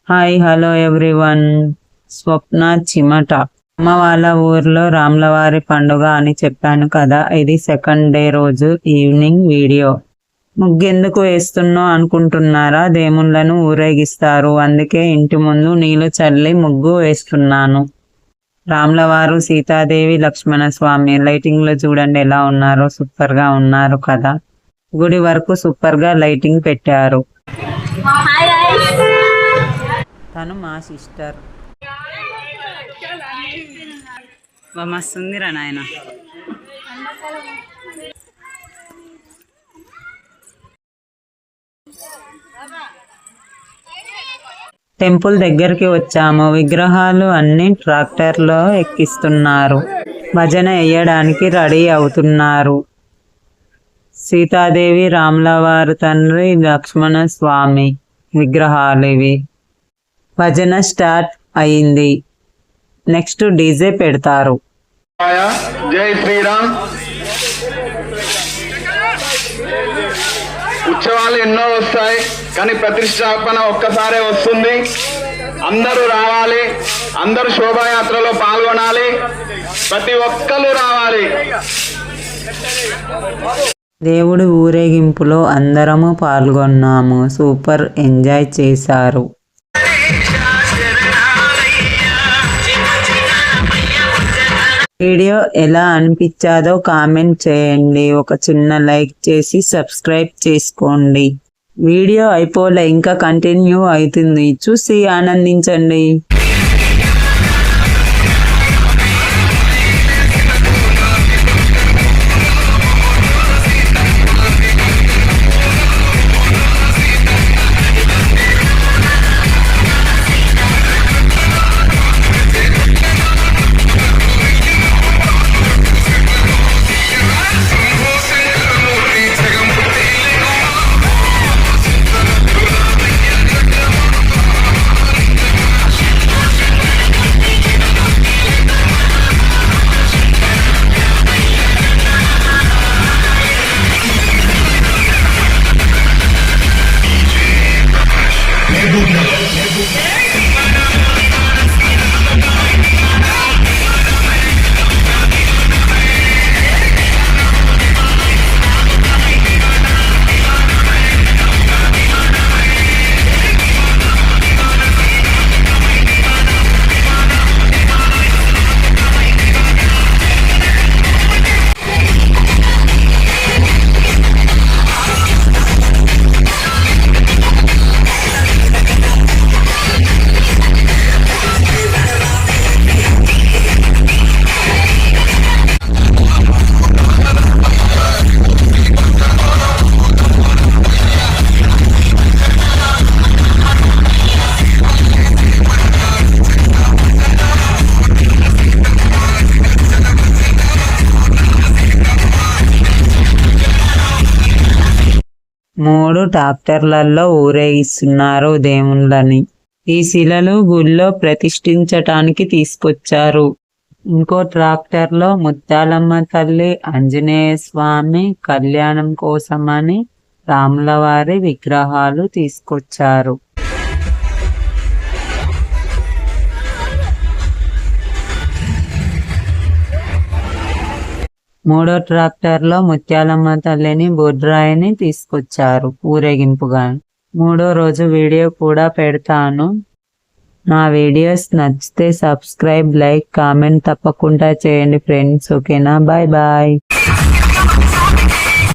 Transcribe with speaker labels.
Speaker 1: Hi hello everyone. Swapna Chimata. అమ్మ వాళ్ళ ఊర్లో రాములవారి పండుగ అని చెప్పాను కదా, ఇది సెకండ్ డే రోజు ఈవినింగ్ వీడియో. ముగ్గెందుకు వేస్తున్నో అనుకుంటున్నారా? దేవుళ్ళను ఊరేగిస్తారు, అందుకే ఇంటి ముందు నీళ్లు చల్లి ముగ్గు వేస్తున్నాను. రాములవారు, సీతాదేవి, లక్ష్మణ స్వామి లైటింగ్ లో చూడండి ఎలా ఉన్నారో, సూపర్ గా ఉన్నారు కదా. గుడి వరకు సూపర్ గా లైటింగ్ పెట్టారు. తను మా సిస్టర్. మస్తుందిరా నాయన. టెంపుల్ దగ్గరికి వచ్చాము. విగ్రహాలు అన్ని ట్రాక్టర్లో ఎక్కిస్తున్నారు. భజన వేయడానికి రెడీ అవుతున్నారు. సీతాదేవి, రాములవారి తండ్రి, లక్ష్మణ స్వామి విగ్రహాలు ఇవి. భజన స్టార్ట్ అయింది. నెక్స్ట్ డీజే పెడతారు.
Speaker 2: జై శ్రీరామ్. ఉత్సవాలు ఎన్నో వస్తాయి, కానీ ప్రతిష్టాపన ఒక్కసారే వస్తుంది. అందరూ రావాలి, అందరూ శోభాయాత్రలో పాల్గొనాలి, ప్రతి ఒక్కరు రావాలి.
Speaker 1: దేవుడి ఊరేగింపులో అందరము పాల్గొన్నాము. సూపర్ ఎంజాయ్ చేశారు. వీడియో ఎలా అనిపించాదో కామెంట్ చేయండి. ఒక చిన్న లైక్ చేసి సబ్స్క్రైబ్ చేసుకోండి. వీడియో అయిపోలే, ఇంకా కంటిన్యూ అవుతుంది, చూసి ఆనందించండి. మూడు ట్రాక్టర్లలో ఊరేగిస్తున్నారు దేవుళ్ళని. ఈ శిలలు గుళ్ళో ప్రతిష్ఠించటానికి తీసుకొచ్చారు. ఇంకో ట్రాక్టర్లో ముత్యాలమ్మ తల్లి, ఆంజనేయ స్వామి కళ్యాణం కోసమని రాములవారి విగ్రహాలు తీసుకొచ్చారు. మూడో ట్రాక్టర్లో ముత్యాలమ్మ తల్లిని, బొడ్రాయిని తీసుకొచ్చారు ఊరేగింపుగా. మూడో రోజు వీడియో కూడా పెడతాను. నా వీడియోస్ నచ్చితే సబ్స్క్రైబ్, లైక్, కామెంట్ తప్పకుండా చేయండి ఫ్రెండ్స్. ఓకేనా? Bye bye.